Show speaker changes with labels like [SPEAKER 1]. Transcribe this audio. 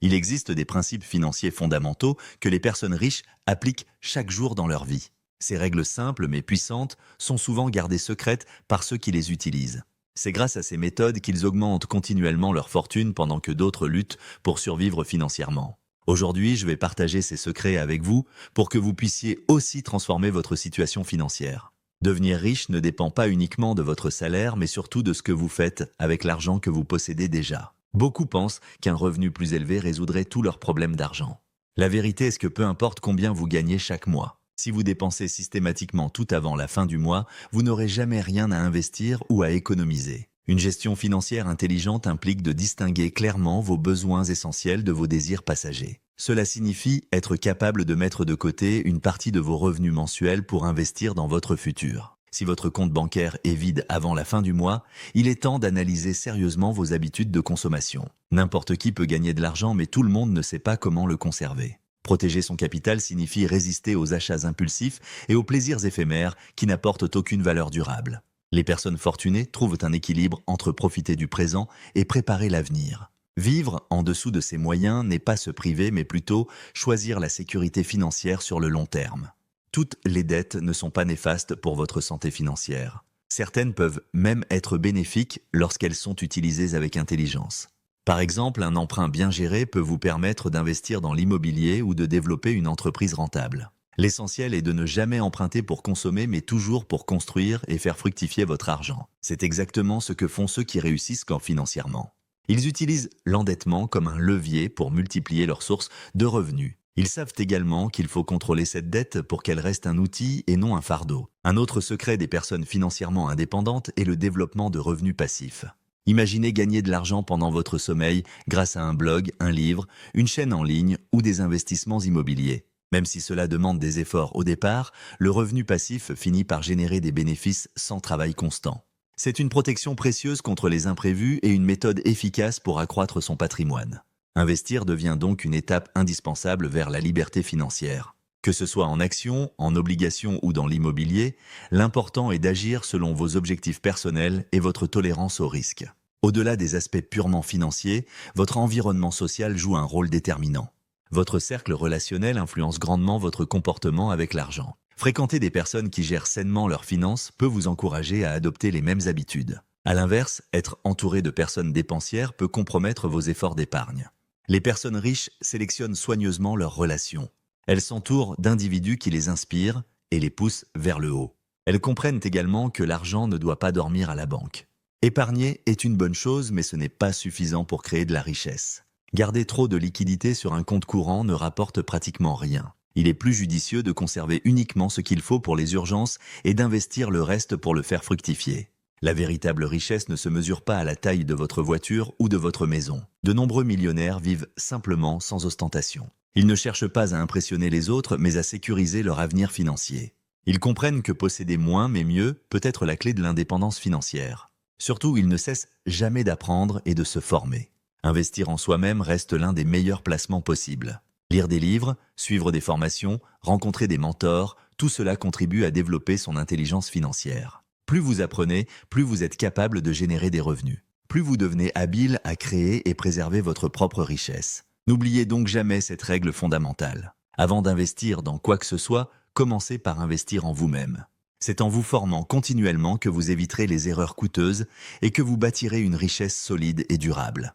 [SPEAKER 1] Il existe des principes financiers fondamentaux que les personnes riches appliquent chaque jour dans leur vie. Ces règles simples mais puissantes sont souvent gardées secrètes par ceux qui les utilisent. C'est grâce à ces méthodes qu'ils augmentent continuellement leur fortune pendant que d'autres luttent pour survivre financièrement. Aujourd'hui, je vais partager ces secrets avec vous pour que vous puissiez aussi transformer votre situation financière. Devenir riche ne dépend pas uniquement de votre salaire, mais surtout de ce que vous faites avec l'argent que vous possédez déjà. Beaucoup pensent qu'un revenu plus élevé résoudrait tous leurs problèmes d'argent. La vérité est que peu importe combien vous gagnez chaque mois, si vous dépensez systématiquement tout avant la fin du mois, vous n'aurez jamais rien à investir ou à économiser. Une gestion financière intelligente implique de distinguer clairement vos besoins essentiels de vos désirs passagers. Cela signifie être capable de mettre de côté une partie de vos revenus mensuels pour investir dans votre futur. Si votre compte bancaire est vide avant la fin du mois, il est temps d'analyser sérieusement vos habitudes de consommation. N'importe qui peut gagner de l'argent, mais tout le monde ne sait pas comment le conserver. Protéger son capital signifie résister aux achats impulsifs et aux plaisirs éphémères qui n'apportent aucune valeur durable. Les personnes fortunées trouvent un équilibre entre profiter du présent et préparer l'avenir. Vivre en dessous de ses moyens n'est pas se priver, mais plutôt choisir la sécurité financière sur le long terme. Toutes les dettes ne sont pas néfastes pour votre santé financière. Certaines peuvent même être bénéfiques lorsqu'elles sont utilisées avec intelligence. Par exemple, un emprunt bien géré peut vous permettre d'investir dans l'immobilier ou de développer une entreprise rentable. L'essentiel est de ne jamais emprunter pour consommer, mais toujours pour construire et faire fructifier votre argent. C'est exactement ce que font ceux qui réussissent financièrement. Ils utilisent l'endettement comme un levier pour multiplier leurs sources de revenus. Ils savent également qu'il faut contrôler cette dette pour qu'elle reste un outil et non un fardeau. Un autre secret des personnes financièrement indépendantes est le développement de revenus passifs. Imaginez gagner de l'argent pendant votre sommeil grâce à un blog, un livre, une chaîne en ligne ou des investissements immobiliers. Même si cela demande des efforts au départ, le revenu passif finit par générer des bénéfices sans travail constant. C'est une protection précieuse contre les imprévus et une méthode efficace pour accroître son patrimoine. Investir devient donc une étape indispensable vers la liberté financière. Que ce soit en actions, en obligations ou dans l'immobilier, l'important est d'agir selon vos objectifs personnels et votre tolérance au risque. Au-delà des aspects purement financiers, votre environnement social joue un rôle déterminant. Votre cercle relationnel influence grandement votre comportement avec l'argent. Fréquenter des personnes qui gèrent sainement leurs finances peut vous encourager à adopter les mêmes habitudes. À l'inverse, être entouré de personnes dépensières peut compromettre vos efforts d'épargne. Les personnes riches sélectionnent soigneusement leurs relations. Elles s'entourent d'individus qui les inspirent et les poussent vers le haut. Elles comprennent également que l'argent ne doit pas dormir à la banque. Épargner est une bonne chose, mais ce n'est pas suffisant pour créer de la richesse. Garder trop de liquidités sur un compte courant ne rapporte pratiquement rien. Il est plus judicieux de conserver uniquement ce qu'il faut pour les urgences et d'investir le reste pour le faire fructifier. La véritable richesse ne se mesure pas à la taille de votre voiture ou de votre maison. De nombreux millionnaires vivent simplement sans ostentation. Ils ne cherchent pas à impressionner les autres, mais à sécuriser leur avenir financier. Ils comprennent que posséder moins mais mieux peut être la clé de l'indépendance financière. Surtout, ils ne cessent jamais d'apprendre et de se former. Investir en soi-même reste l'un des meilleurs placements possibles. Lire des livres, suivre des formations, rencontrer des mentors, tout cela contribue à développer son intelligence financière. Plus vous apprenez, plus vous êtes capable de générer des revenus. Plus vous devenez habile à créer et préserver votre propre richesse. N'oubliez donc jamais cette règle fondamentale. Avant d'investir dans quoi que ce soit, commencez par investir en vous-même. C'est en vous formant continuellement que vous éviterez les erreurs coûteuses et que vous bâtirez une richesse solide et durable.